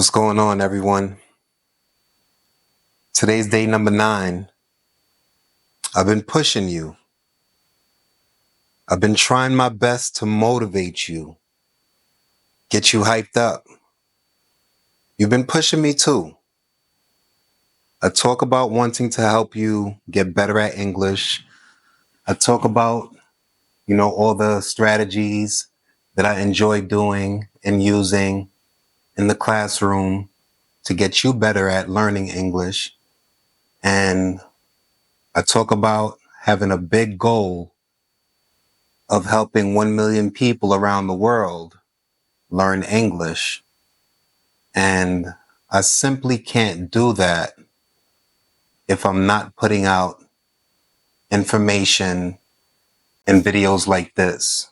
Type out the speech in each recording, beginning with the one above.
What's going on, everyone? Today's day number 9. I've been pushing you. I've been trying my best to motivate you, get you hyped up. You've been pushing me too. I talk about wanting to help you get better at English. I talk about, all the strategies that I enjoy doing and using in the classroom to get you better at learning English. And I talk about having a big goal of helping 1 million people around the world learn English. And I simply can't do that if I'm not putting out information and videos like this.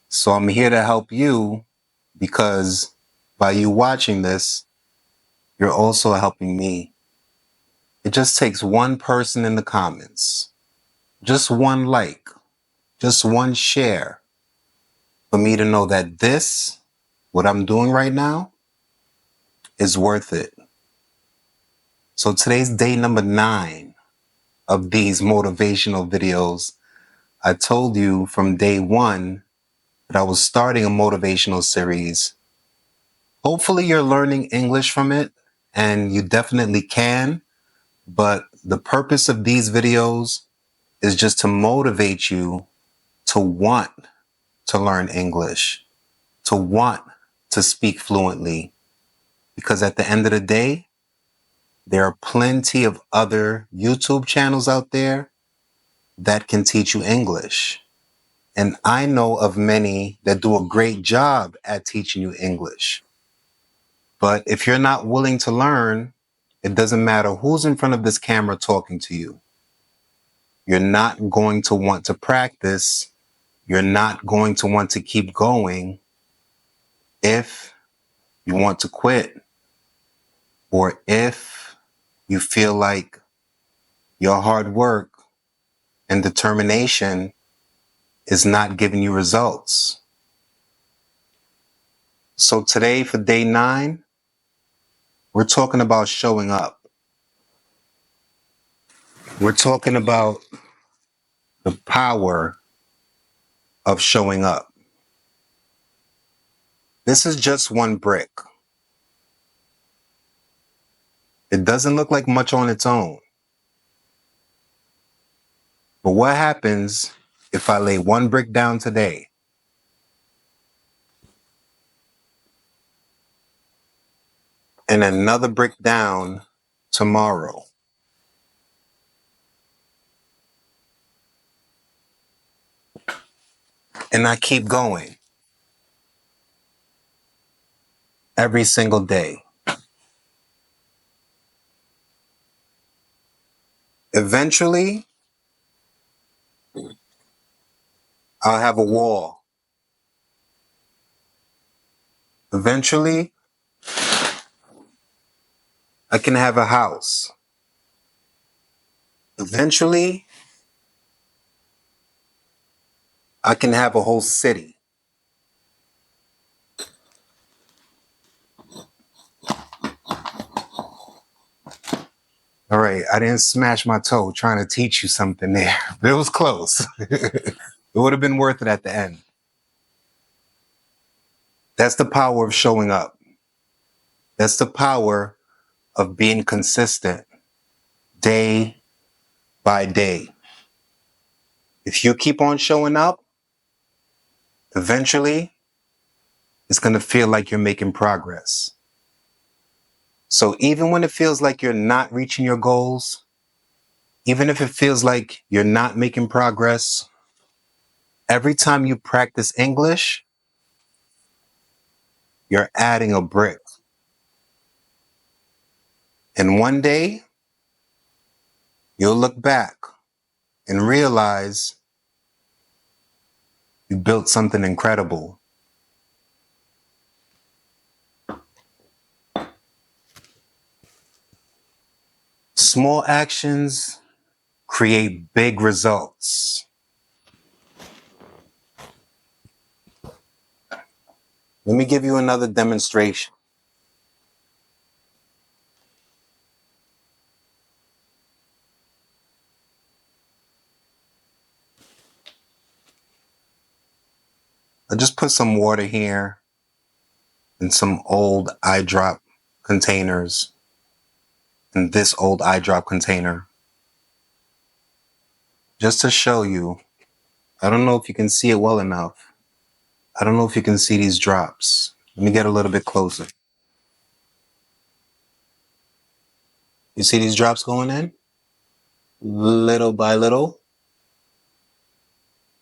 So I'm here to help you because by you watching this, you're also helping me. It just takes one person in the comments, just one like, just one share for me to know that what I'm doing right now, is worth it. So today's day number 9 of these motivational videos. I told you from day 1 that I was starting a motivational series. Hopefully you're learning English from it, and you definitely can. But the purpose of these videos is just to motivate you to want to learn English, to want to speak fluently. Because at the end of the day, there are plenty of other YouTube channels out there that can teach you English. And I know of many that do a great job at teaching you English. But if you're not willing to learn, it doesn't matter who's in front of this camera talking to you. You're not going to want to practice. You're not going to want to keep going if you want to quit, or if you feel like your hard work and determination is not giving you results. So today for day 9, we're talking about showing up. We're talking about the power of showing up. This is just one brick. It doesn't look like much on its own. But what happens if I lay one brick down today and another brick down tomorrow? And I keep going every single day. Eventually, I'll have a wall. Eventually, I can have a house. Eventually, I can have a whole city. All right, I didn't smash my toe trying to teach you something there, but it was close. It would have been worth it at the end. That's the power of showing up. That's the power of being consistent day by day. If you keep on showing up, eventually it's going to feel like you're making progress. So even when it feels like you're not reaching your goals, even if it feels like you're not making progress, every time you practice English, you're adding a brick. And one day, you'll look back and realize you built something incredible. Small actions create big results. Let me give you another demonstration. I just put some water here and some old eye drop containers and this old eye drop container just to show you. I don't know if you can see it well enough. I don't know if you can see these drops. Let me get a little bit closer. You see these drops going in? Little by little.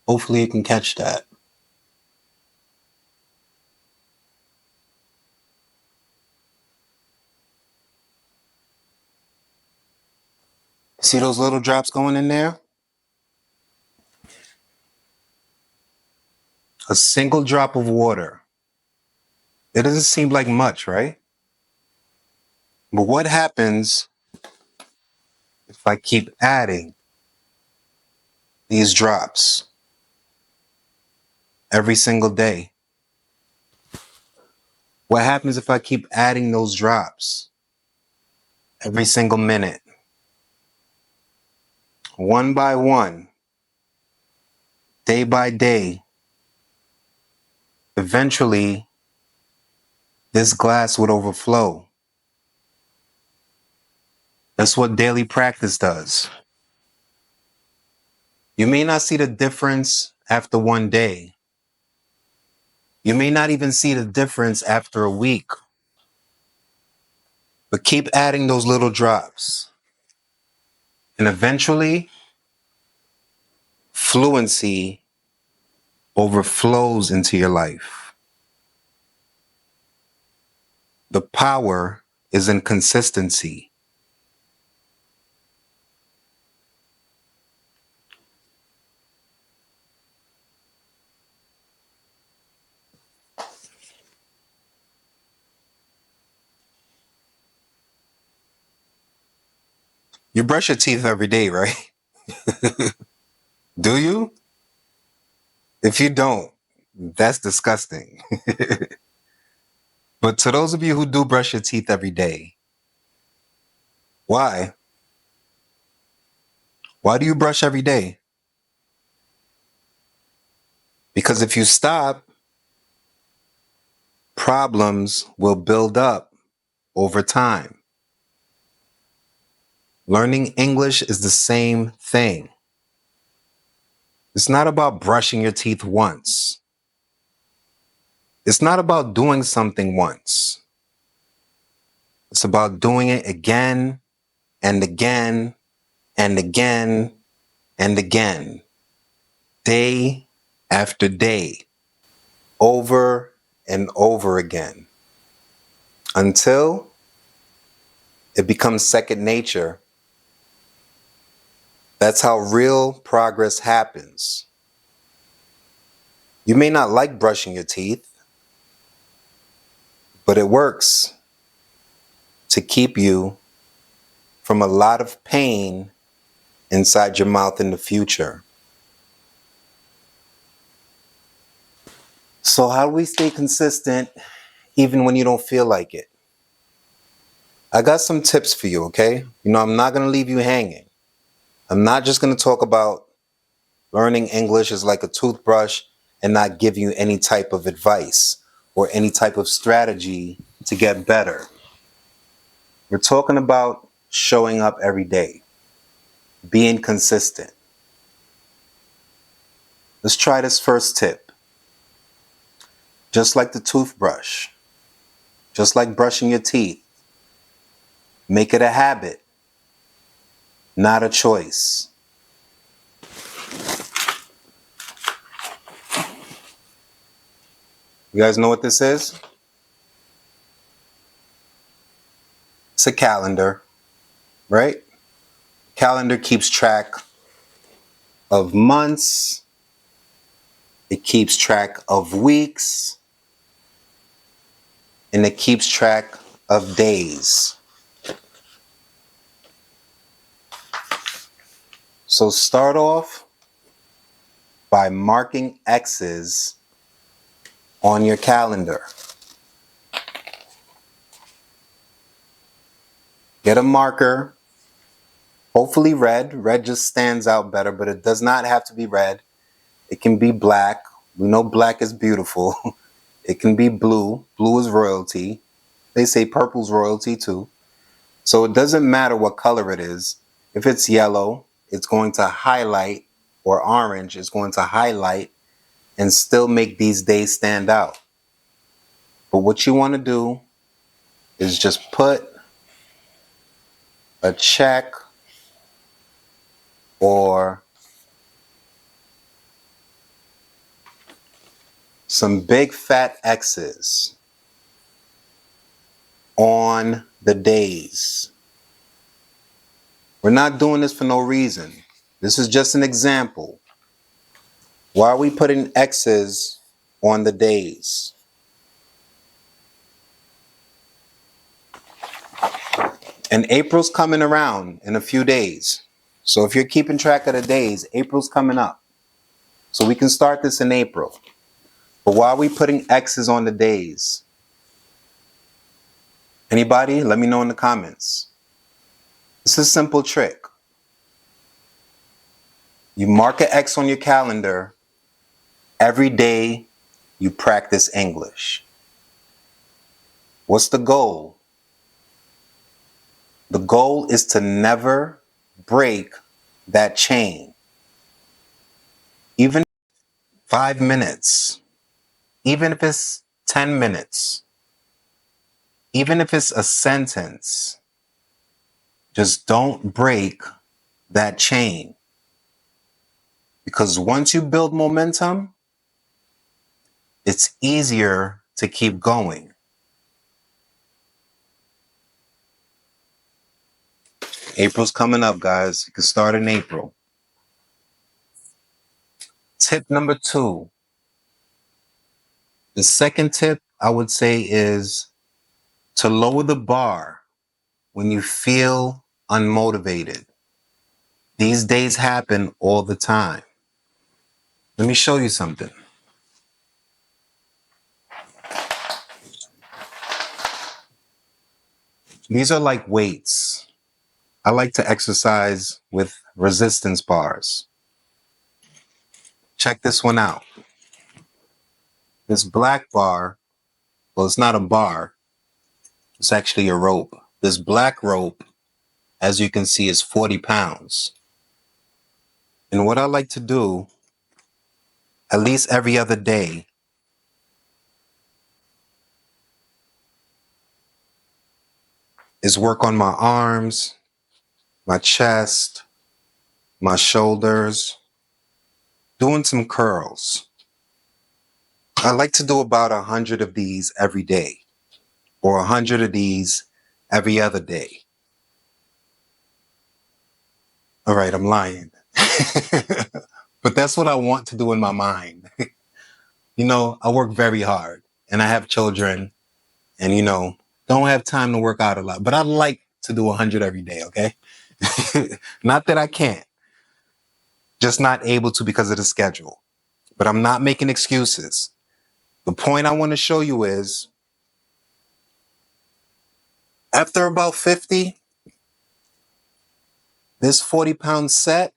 Hopefully you can catch that. See those little drops going in there? A single drop of water. It doesn't seem like much, right? But what happens if I keep adding these drops every single day? What happens if I keep adding those drops every single minute? One by one, day by day, eventually this glass would overflow. That's what daily practice does. You may not see the difference after one day. You may not even see the difference after a week. But keep adding those little drops. And eventually, fluency overflows into your life. The power is in consistency. You brush your teeth every day, right? Do you? If you don't, that's disgusting. But to those of you who do brush your teeth every day, why? Why do you brush every day? Because if you stop, problems will build up over time. Learning English is the same thing. It's not about brushing your teeth once. It's not about doing something once. It's about doing it again and again and again and again, day after day, over and over again, until it becomes second nature. That's how real progress happens. You may not like brushing your teeth, but it works to keep you from a lot of pain inside your mouth in the future. So how do we stay consistent even when you don't feel like it? I got some tips for you, okay? I'm not going to leave you hanging. I'm not just going to talk about learning English is like a toothbrush and not give you any type of advice or any type of strategy to get better. We're talking about showing up every day, being consistent. Let's try this first tip. Just like the toothbrush, just like brushing your teeth, make it a habit, not a choice. You guys know what this is? It's a calendar, right? Calendar keeps track of months. It keeps track of weeks. And it keeps track of days. So start off by marking X's on your calendar. Get a marker, hopefully red. Red just stands out better, but it does not have to be red. It can be black We know black is beautiful. It can be blue. Blue is royalty. They say purple's royalty too. So it doesn't matter what color it is. If it's yellow, it's going to highlight, or orange, it's going to highlight and still make these days stand out. But what you want to do is just put a check or some big fat X's on the days. We're not doing this for no reason. This is just an example. Why are we putting X's on the days? And April's coming around in a few days. So if you're keeping track of the days, April's coming up. So we can start this in April. But why are we putting X's on the days? Anybody? Let me know in the comments. It's a simple trick. You mark an X on your calendar every day you practice English. What's the goal? The goal is to never break that chain. Even 5 minutes, even if it's 10 minutes, even if it's a sentence, just don't break that chain. Because once you build momentum, it's easier to keep going. April's coming up, guys. You can start in April. Tip number 2. The second tip I would say is to lower the bar when you feel unmotivated. These days happen all the time. Let me show you something. These are like weights. I like to exercise with resistance bars. Check this one out. This black bar, well, it's not a bar. It's actually a rope. This black rope, as you can see, is 40 pounds. And what I like to do, at least every other day, is work on my arms, my chest, my shoulders, doing some curls. I like to do about 100 of these every day, or 100 of these every other day. All right, I'm lying. But that's what I want to do in my mind. You know, I work very hard and I have children and, don't have time to work out a lot. But I like to do 100 every day, okay? Not that I can't, just not able to because of the schedule. But I'm not making excuses. The point I want to show you is after about 50, this 40-pound set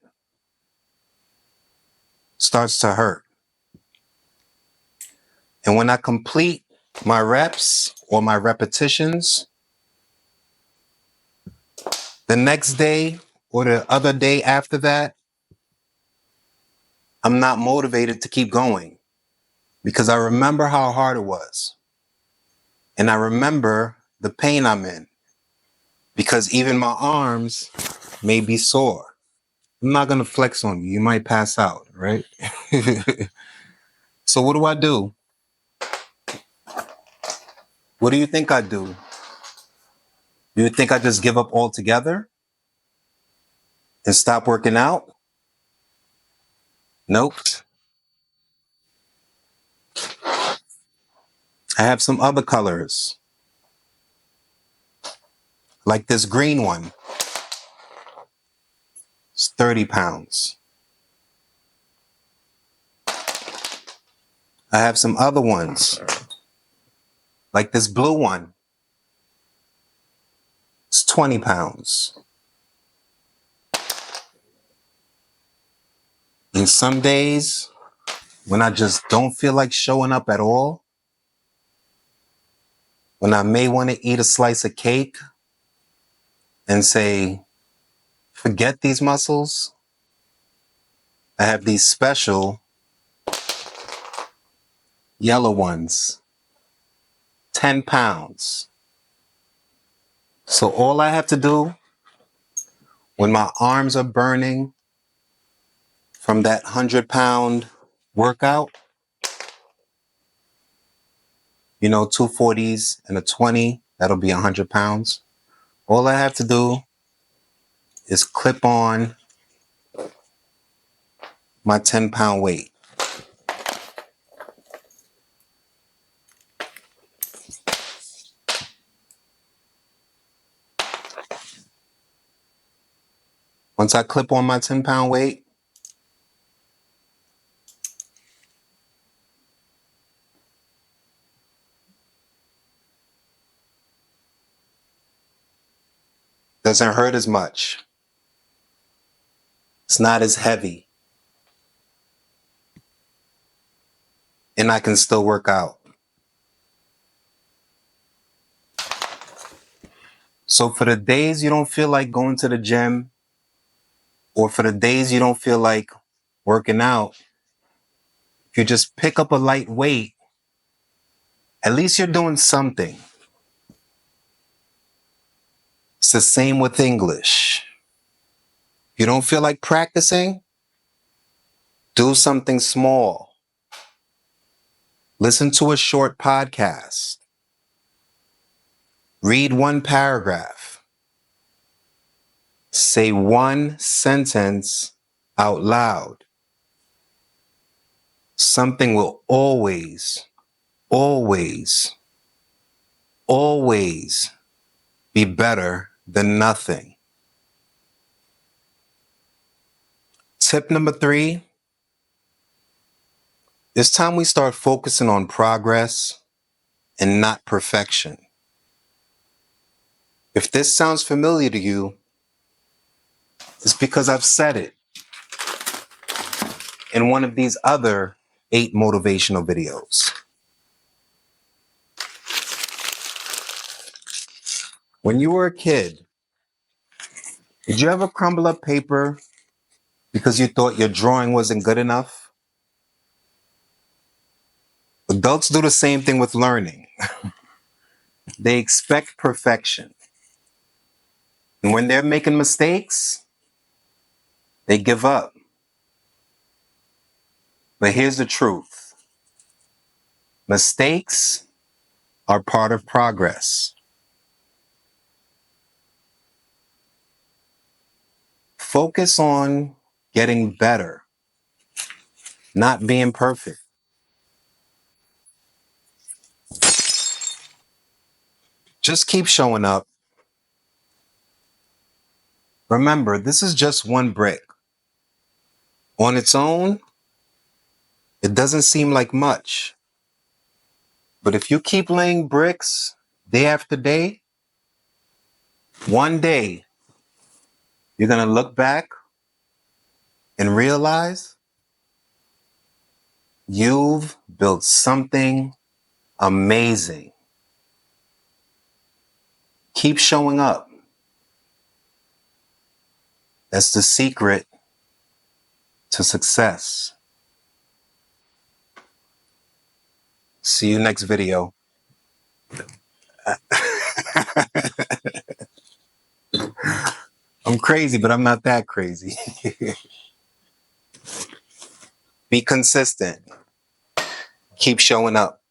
starts to hurt. And when I complete my reps or my repetitions, the next day or the other day after that, I'm not motivated to keep going because I remember how hard it was. And I remember the pain I'm in because even my arms may be sore. I'm not going to flex on you. You might pass out, right? So what do I do? What do you think I do? Do you think I just give up altogether and stop working out? Nope. I have some other colors, like this green one. It's 30 pounds. I have some other ones, like this blue one. It's 20 pounds. And some days, when I just don't feel like showing up at all, when I may want to eat a slice of cake and say, forget these muscles, I have these special yellow ones, 10 pounds. So all I have to do when my arms are burning from that 100-pound workout, 240s and a 20, that'll be 100 pounds. All I have to do is clip on my 10-pound weight. Once I clip on my 10-pound weight, doesn't hurt as much. It's not as heavy. And I can still work out. So for the days you don't feel like going to the gym, or for the days you don't feel like working out, if you just pick up a light weight, at least you're doing something. It's the same with English. If you don't feel like practicing, do something small. Listen to a short podcast. Read one paragraph. Say one sentence out loud. Something will always, always, always be better than nothing. Tip number 3, it's time we start focusing on progress and not perfection. If this sounds familiar to you, it's because I've said it in one of these other 8 motivational videos. When you were a kid, did you ever crumble up paper because you thought your drawing wasn't good enough? Adults do the same thing with learning. They expect perfection. And when they're making mistakes, they give up. But here's the truth. Mistakes are part of progress. Focus on getting better, not being perfect. Just keep showing up. Remember, this is just one brick. On its own, it doesn't seem like much. But if you keep laying bricks day after day, one day you're going to look back and realize you've built something amazing. Keep showing up. That's the secret to success. See you next video. I'm crazy, but I'm not that crazy. Be consistent. Keep showing up.